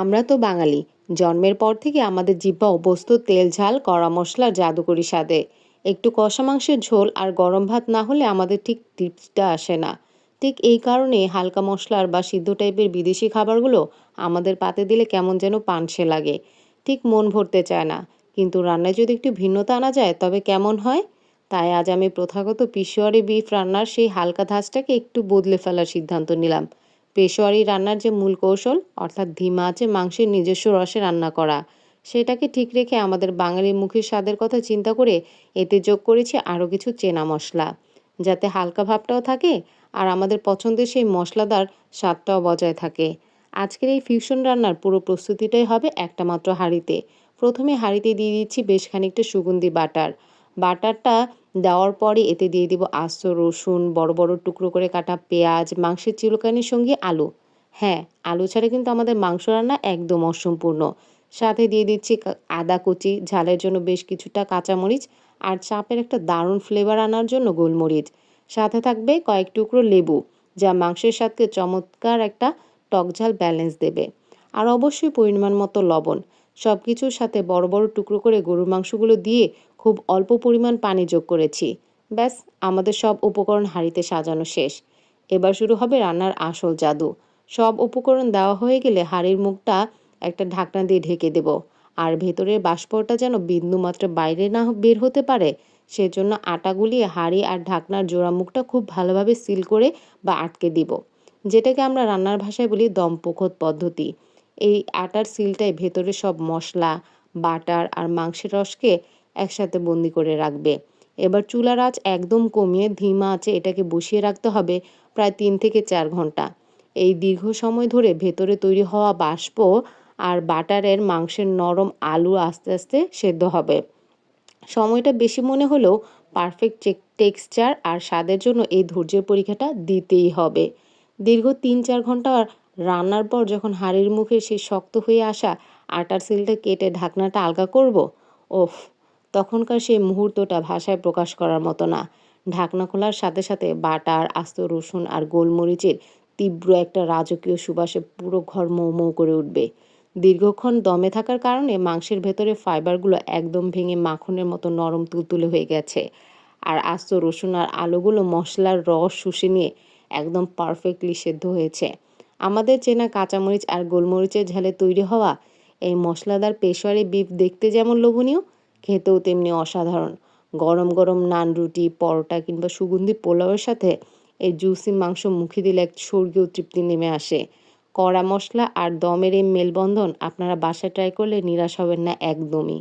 আমরা তো বাঙালি। জন্মের পর থেকে আমাদের জিহ্বা অভ্যস্ত তেল ঝাল কড়া মশলার জাদুকরি স্বাদে। একটু কষা মাংসের ঝোল আর গরম ভাত না হলে আমাদের ঠিক তৃপ্তিটা আসে না। ঠিক এই কারণে হালকা মশলার বা সিদ্ধ টাইপের বিদেশি খাবারগুলো আমাদের পাতে দিলে কেমন যেন পানসে লাগে। ঠিক মন ভরতে চায় না। কিন্তু রান্নায় যদি একটু ভিন্নতা আনা যায় তবে কেমন হয়? তাই আজ আমি প্রথাগত পেশোয়ারি বিফ রান্নার সেই হালকা ধাঁচটাকে একটু বদলে ফেলার সিদ্ধান্ত নিলাম। পেশোয়ারি রান্নার যে মূল কৌশল, অর্থাৎ ধিমা আঁচে মাংসের নিজস্ব রসে রান্না করা, সেটাকে ঠিক রেখে আমাদের বাঙালির মুখের স্বাদের কথা চিন্তা করে এতে যোগ করেছি আরও কিছু চেনা মশলা, যাতে হালকা ভাবটাও থাকে আর আমাদের পছন্দের সেই মশলাদার স্বাদটাও বজায় থাকে। আজকের এই ফিউশন রান্নার পুরো প্রস্তুতিটাই হবে একটা মাত্র হাঁড়িতে। প্রথমে হাঁড়িতে দিয়ে দিচ্ছি বেশ খানিকটা সুগন্ধি বাটার। বাটারটা দেওয়ার পরে এতে দিয়ে দিব আস্ত রসুন, বড় বড় টুকরো করে কাটা পেঁয়াজ, মাংসের চিরুকানির সঙ্গে আলু। হ্যাঁ, আলু ছাড়া কিন্তু আমাদের মাংস রান্না একদম অসম্পূর্ণ। সাথে দিয়ে দিচ্ছি আদা কুচি, ঝালের জন্য বেশ কিছুটা কাঁচামরিচ, আর চাপের একটা দারুণ ফ্লেভার আনার জন্য গোলমরিচ। সাথে থাকবে কয়েক টুকরো লেবু, যা মাংসের স্বাদকে চমৎকার একটা টকঝাল ব্যালেন্স দেবে। আর অবশ্যই পরিমাণ মতো লবণ। সব কিছুর সাথে বড় বড় টুকরো করে গরুর মাংসগুলো দিয়ে খুব অল্প পরিমাণ পানি যোগ করেছি। ব্যাস, আমাদের সব উপকরণ হাঁড়িতে সাজানো শেষ। এবার শুরু হবে রান্নার আসল জাদু। সব উপকরণ দেওয়া হয়ে গেলে হাঁড়ির মুখটা একটা ঢাকনা দিয়ে ঢেকে দেব। আর ভেতরের বাষ্পটা যেন বিন্দুমাত্র বাইরে না বের হতে পারে, সেজন্য আটা গুলিয়ে হাঁড়ি আর ঢাকনার জোড়া মুখটা খুব ভালোভাবে সিল করে বা আটকে দিব, যেটাকে আমরা রান্নার ভাষায় বলি দমপোখত পদ্ধতি। এই আটার সিলটাই ভেতরে সব মশলা, বাটার আর মাংসের রসকে একসাথে বন্দি করে রাখবে। এবার চুলার আঁচ একদম কমিয়ে ধিমা আঁচে এটাকে বসিয়ে রাখতে হবে প্রায় 3 থেকে 4 ঘন্টা। এই দীর্ঘ সময় ধরে ভেতরে তৈরি হওয়া বাষ্প আর বাটারের মাংসের নরম আলু আস্তে আস্তে সেদ্ধ হবে। সময়টা বেশি মনে হলেও পারফেক্ট টেক্সচার আর স্বাদের জন্য এই ধৈর্যের পরীক্ষাটা দিতেই হবে। দীর্ঘ 3-4 ঘন্টা রান্নার পর যখন হাঁড়ির মুখে সেই শক্ত হয়ে আসা আটার সিলটা কেটে ঢাকনাটা আলগা করব, ওফ, তখনকার সেই মুহূর্তটা ভাষায় প্রকাশ করার মতো না। ঢাকনা খোলার সাথে সাথে বাটার, আস্ত রসুন আর গোলমরিচের তীব্র একটা রাজকীয় সুবাসে পুরো ঘর মৌ মৌ করে উঠবে। দীর্ঘক্ষণ দমে থাকার কারণে মাংসের ভেতরে ফাইবারগুলো একদম ভেঙে মাখনের মতো নরম তুলতুলে হয়ে গেছে। আর আস্ত রসুন আর আলুগুলো মশলার রস শুষে নিয়ে একদম পারফেক্টলি সেদ্ধ হয়েছে। আমাদের চেনা কাঁচামরিচ আর গোলমরিচের ঝালে তৈরি হওয়া এই মশলাদার পেশোয়ারি বিফ দেখতে যেমন লোভনীয়, খেতেও তেমনি অসাধারণ। গরম গরম নান, রুটি, পরোটা কিংবা সুগন্ধি পোলাওয়ের সাথে এই জুসি মাংস মুখে দিলে এক স্বর্গীয় তৃপ্তি নেমে আসে। কড়া মশলা আর দমের এই মেলবন্ধন আপনারা বাসায় ট্রাই করলে নিরাশ হবেন না একদমই।